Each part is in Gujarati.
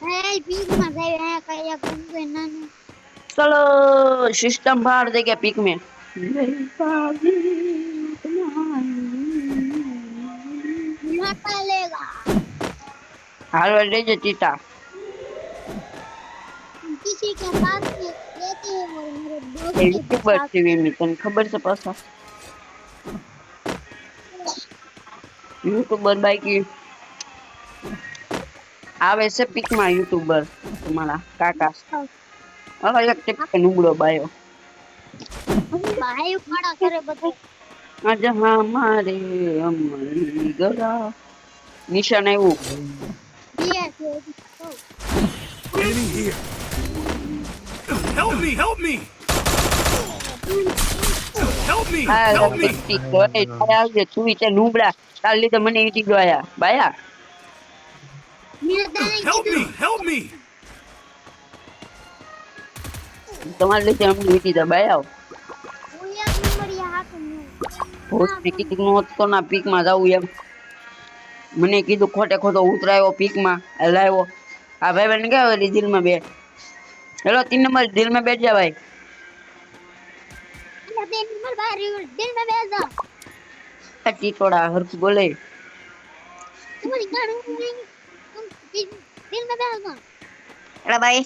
Hey, pig માં જાય કયા કોઈ નાનું चलो सिस्टम फाड़ दे क्या पिक में मका लेगा हाल ले जे टीटा किसी के पास से लेते हैं और मेरे दोस्त એ के યુટ્યુબર साथ છે વેમી તને ખબર છે પાછા યુટ્યુબર બાઈકી આવે છે पिक માં યુટ્યુબર તમારા કાકા હવે એક ટીપ નુબળો બાયો भाई खड़ा करे बदे આજ હમારે અમરી ગરા નિશાન આવ્યું दिया से Enemy here. Help me! Help me! Help me! આ Help me! ટીક તારે આવજે તું તે નુબળા તાર લીધે મને ઈટી ગયો બાયા मेरे दाने Help me! Help me! તમારે લીધે અમને ઈટી દે બાયા वो एक नंबर यहाँ पे नहीं હોસ્ટ ને કીધું નહોતો ના પીક માં જાવું એમ મને કીધું ખોટે ખોટો ઉતરાયો પીક માં લાવ્યો આ ભાઈ બન ગયા ઓલી દિલ માં બે હેલો 3 નંબર દિલ में बैठ जा भाई मेरे तीन नंबर बाहर दिल में बैठ जा ટીટોડા હરખ બોલે तुम्हारी गाड़ी नहीं तुम दिल में बैठ जा અરે ભાઈ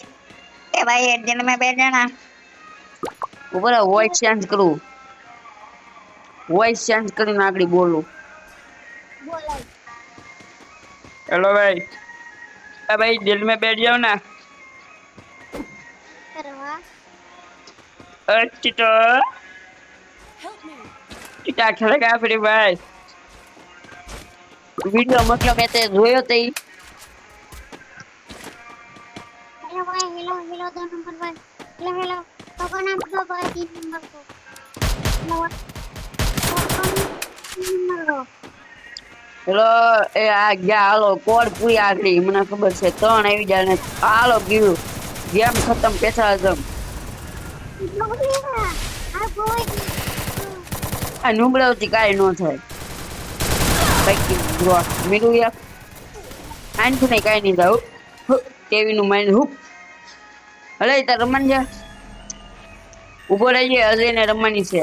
એ ભાઈ દિલ में बैठ जाना ઉપર વોઇસ ચેન્જ કરું વોઇસ ચેન્જ કરીને આગળ બોલું बोला हेलो भाई अरे भाई दिल में बैठ जाओ ना करवा टीटो टीटा खेलेगा फ्री भाई वीडियो मतलब मैं ते જોયો તે हेलो भाई हेलो हेलो दो नंबर भाई हेलो हेलो तो कौन आप दो भाई तीन नंबर को हेलो नंबर को હેલો એ આ ગયા હાલો કોડ પૂરી આગળી મને ખબર છે 3 આવી જાય ને હાલો ગયું ગેમ ખતમ પેસાઝમ आप कोई આ નુબળાવતી કાઈ નો થાય બાકી બ્રો મીડું યાર આનથી નહીં કાઈ નહીં થાવ ટીવી નું માઇન્ડ હુક હલે તાર રમણ જા ઉભો રહેજે અજય ને રમવાની છે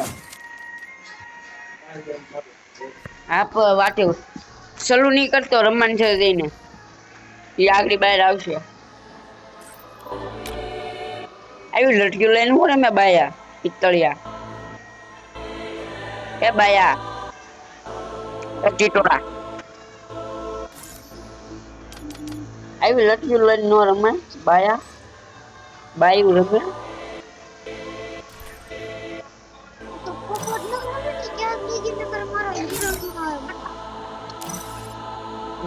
આપ વાટે સલુ નહીં કરતો રમણ છે જઈને એ આગળ બહાર આવશે આવી લટક્યું લઈને હું રમે બાયા પિત્તળિયા એ બાયા ટીટોડા આવી લટક્યું લઈને નો રમે બાયા બાયું રમે तो पोपट ना नहीं क्या लीजिए नंबर मारो हीरो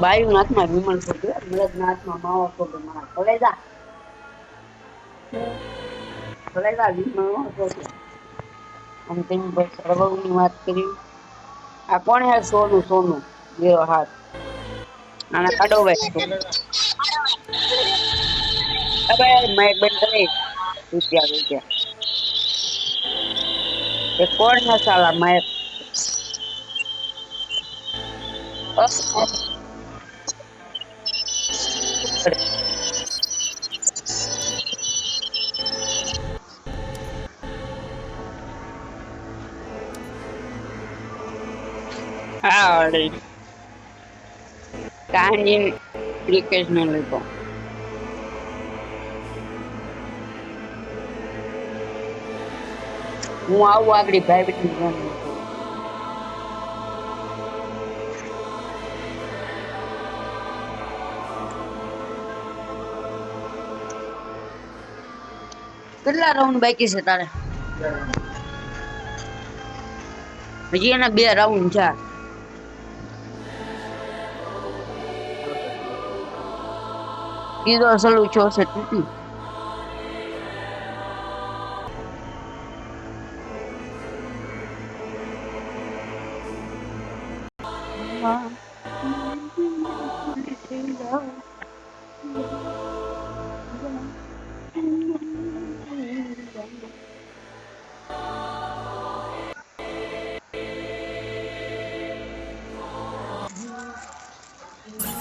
બાયું નાથમાં વિમલ છોડે મરદ નાથમાં માવો છોડે મારા કલેજા વિમલ નો છોડે આમ તેની પર સરવની વાત કરી આ કોણ હે સોનું સોનું બેરો હાથ આના કાઢો ભાઈ અબે માઈક બંધ કરી રૂપિયા એ કોણ હે સાલા માઈક હા કહાની ક્રિકેટ ને લેતો હું આવું આગળ ભાઈ બેઠી કેટલા રાઉન્ડ બાકી છે તારે હજી એના 2 રાઉન્ડ છે કીધો સલુ છો છે તૂટી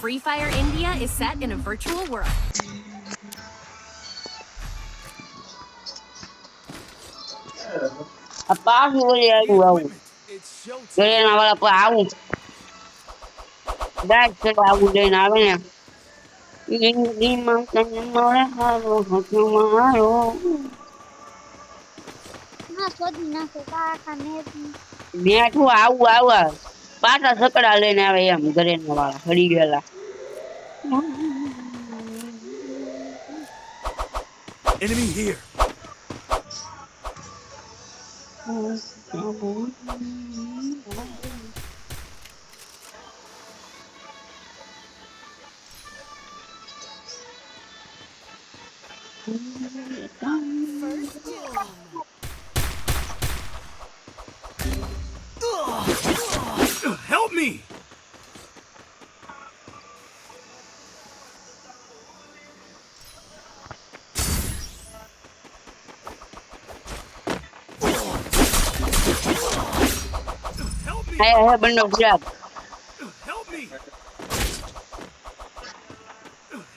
Free Fire India is set in a virtual world. આ પાછું ઓલી Need આવ્યું આવું equipment. It's showtime. ઘરેણા વાળા પર આવું દાજ કરે આવું લઈને આવે ને જિંદગીમાં તને મળે હારો હતો મારો ના શોધી નાખે કાકા ને મેઠું આવું આવા પાછા સકડા લઈને આવે એમ ઘરેણા વાળા હળી ગયેલા Enemy here. Help me! Help me! હે બંડો Gujarat Help me!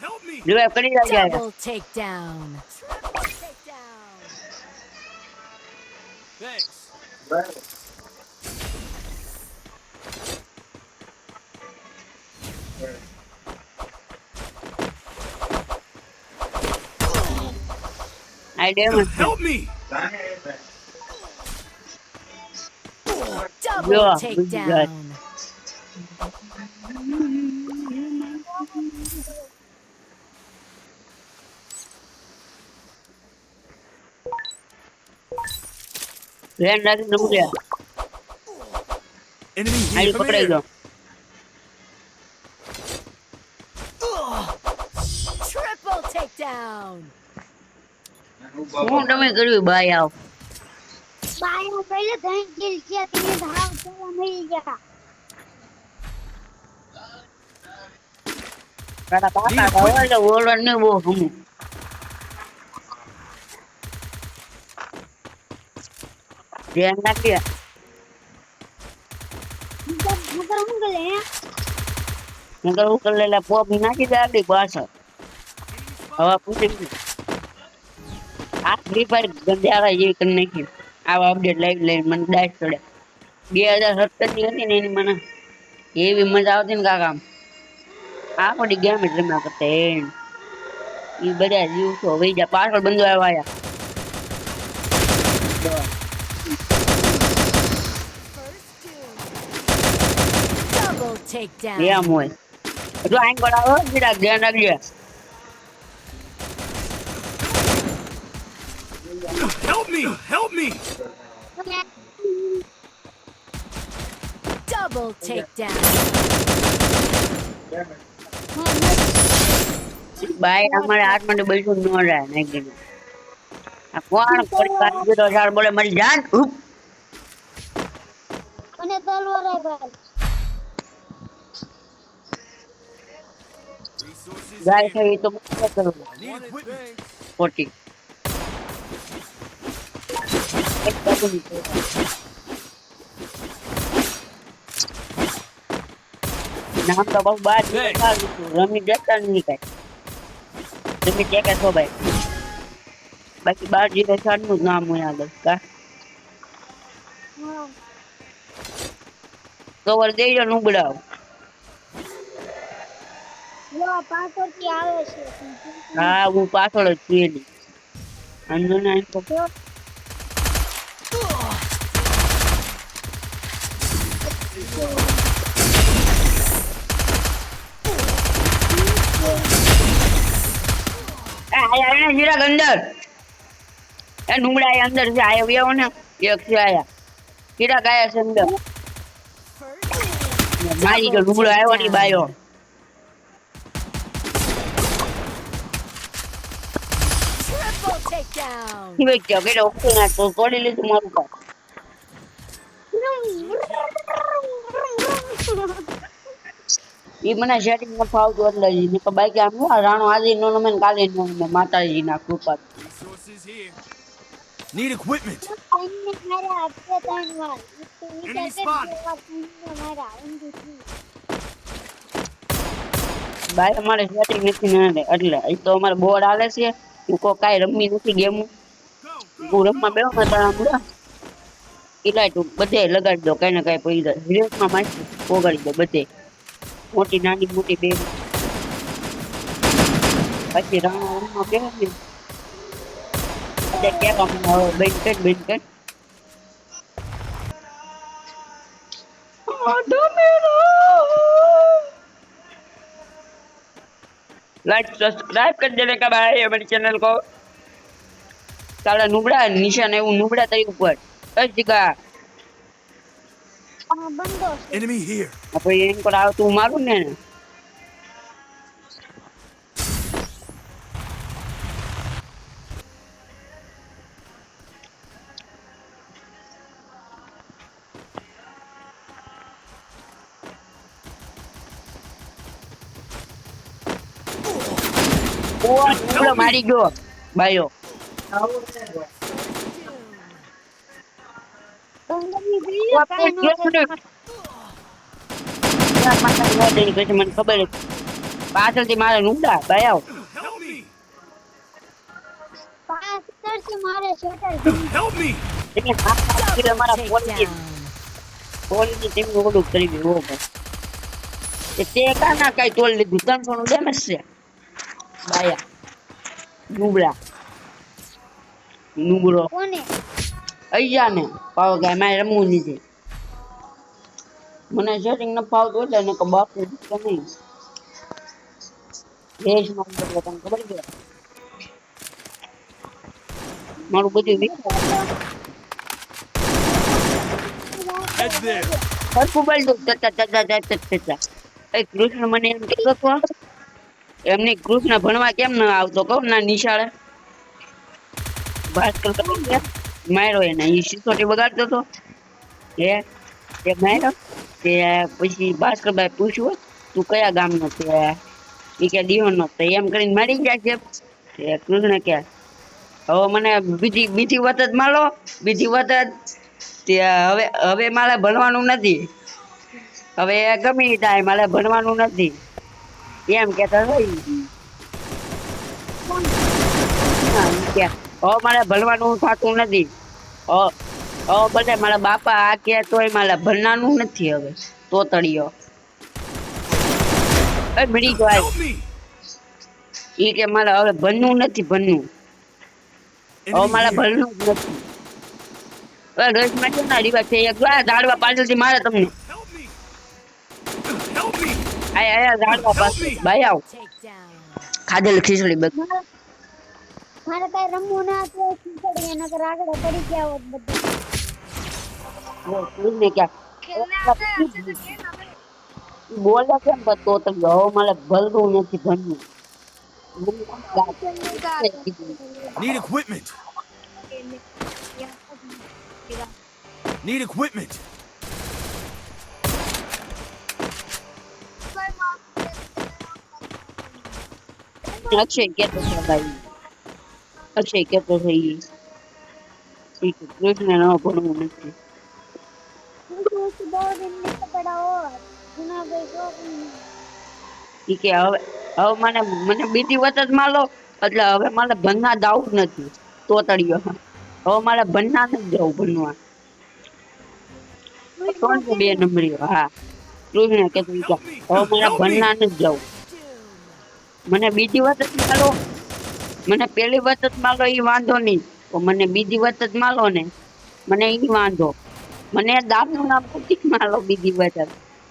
Help me! Revive કરી જાય Double takedown. Triple takedown. Thanks. આઈ ડેમ Help me! Double Yeah, takedown. રેન રાખી નમુલ્યા Enemy here. આઈ Come પકડાઈ here. ગયો Triple takedown. હું તમે કર્યું ભાઈ આવ બાયો પહેલે ધન કિલ છે તમે ધાવ કેવા મળી ગયા તારા કાકા હવે એટલે ઓલો ને બહુ હમું રેન નાખ્યા મગર હું ગલે હે નકર ઉકલેલા પોપ નાખી દે આપડી પાછળ હવે પૂછી આ ફ્રી ફાયર ગંધારા જેવી કરી નાખી આવા અપડેટ લાઈવ લઈને મને ડાયસ ચડે 2017 ની હતી ને એની મને એવી મજા આવતી ને કાકા આ બધી ગેમ જ રમ્યા કરતા એ બધા દિવસો વહી જાય પાછળ બંધો આવ્યા Double takedown. એમ હોય જો આઈન પડાવો જરાક ધ્યાન રાખજો Help me! Help me! Double takedown. ભાઈ અમારે હાથમાં બેસું ન રહે નાખી આ કોણ કરી કાઢી તો સાર બોલે મારી જાન ઉપ અને તલવાર હે ભાઈ Resources ગાય here. છે એ તો શું કરું Need equipment. ખોટી એક બાજુ નીકળો. નામ તો બહુ બાર રમી જતા નહીં કઈ તમે ચેક છો ભાઈ બાકી 1204 નું જ નામ હોય આગળ કા હા કવર દઈ જો નુબડાવ લો પાછળ થી આવે છે હા હું પાછળ જ છું એની અંદર ના તો આયા જીરા અંદર એ નુબડા એ અંદર છે આયા વ્યાવો ને એક છે આયા જીરા ગાયા છે અંદર મારી ગયો નુબડો આવ્યો ની બાયો Triple takedown. ઈ ગયો કે ઓકે ના તો તોડી લીધું મારું કામ ઈ મને સેટિંગ ન ફાવતું એટલે ઈ ને બાકી આમ હું રાણો આજે નો નમે ને કાલે નો નમે માતાજી ના કૃપા Resources here. Need equipment. એને મારા આપે ત્રણ વાર Enemy spot. મારા ઊંધું ભાઈ અમારે સેટિંગ નથી ને એટલે ઈ તો અમારે બોર્ડ હાલે છે હું કો કાઈ રમી નથી ગેમ Go, go, હું રમવા બેહો ને તારા મુડા ઇલાઇટ બધે લગાડી દો, કઈ ને કઈ પડી જાય. વિલેજમાં મારી પોગાડી દો બધે, મોટી નાની મોટી બે. પછી રાણા બેહે ને એટલે કેવા મને હવે બંધ કર. लाइक सब्सक्राइब कर देने का भाई हमारे चैनल को. साला नुबड़ा निशान है वो नुबड़ा तेरी ऊपर कस दिखा. આ બંધો છે. Enemy here. अब ये इनको आओ तू मारू ने. ओ नुबड़ा मारी गयो भाइयों. બંધની બીજી કાંઈ ન થાય. મને ખબર પાછળથી મારે નુબડા ભાઈ આવ. Help me. પાછળથી મારે શટર Help me. એટલે અમારા Takedown. પોલીસની ટીમનું ઓલું કરી દીધું હો ભાઈ. તે કાના કાંઈ તોડ લીધું 300 નું ડેમેજ છે બાયા. નુબડો કોને અయ్యા ને પાવ ગાય મારે રમવું નથી. મને સેટિંગ ન ફાવતું એટલે ને કે બાપુ તો નહીં દેશ માં તને ખબર છે મારું બધું Head there. સરખું બોલતું એ કૃષ્ણ મને એમ કહેતો હતો એમને કૃષ્ણ ભણવા કેમ ન આવતો કહું ના નિશાળે ભાસ્કર માર્યો એને એ સિસોટી બગાડતો હતો એ માર્યો તે પછી ભાસ્કરભાઈ પૂછ્યું તું કયા ગામનો છે એ કે દિહોનો તો એમ કરીને મારી ગયા છે. કૃષ્ણ કે હવે મને બીજી વાત જ મારો બીજી વાત જ હવે મારે ભણવાનું નથી હવે ગમે થાય મારે ભણવાનું નથી એમ કેતા હોય. હવે મારે ભણવાનું થતું નથી બધે મારા બાપા આ કે તોય મારે ભણવાનું નથી હવે તો તળિયો મળી જાય Help me. એ કે મારે હવે ભણવું નથી હવે મારે ભણવું જ નથી. રસમાં છે ને રીવા છે એક ઝાડવા પાછળથી મારે તમને Help me. Help me. આયા ઝાડવા પાછળ ભાઈ આવ Takedown. ખાધેલ ખીચડી બસ મારે કઈ રમવું ના હતું ખીચડી નકર આગળ પડી ગયા હોત બધું ને બોલે કેમ તો તમે હવે મારે ભણવું નથી ભણવું Need equipment. Need equipment. Akshay કેતો છે ભાઈ અક્ષય કેતો છે ઈ કૃષ્ણ ન ભણવું નથી. दो दिन में तो बड़ा और गुना भाई दो ઈ કે હવે મને બીજી વાત જ માલો એટલે હવે મારે ભણવા જાવું જ નથી તો તળિયો હવે મારે ભણવા નથી જવું ભણવા 2 નંબરીઓ હા કૃષ્ણ કે હવે મારે ભણવા નથી જવું મને બીજી વાત જ માલો મને પેલી વાત જ માલો ઈ વાંધો નહીં તો મને બીજી વાત જ માલો ને મને ઈ વાંધો મને દાદનું નામ પૂછી માલો બીજી વાત જ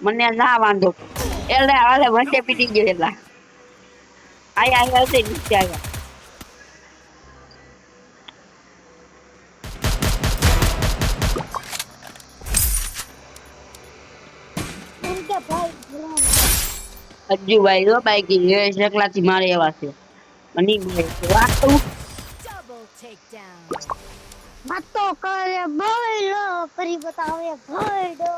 મને ના વાંધો એટલે હાલે વચ્ચે પીટી ગયેલા આયા હશે નીચે આયા उनके भाई અજ્જુભાઈ જો બાઈકી એકલાથી મારે એવા છે અને વાત તો Double takedown. मत तो करे बोलो करी बताओ ये बोलो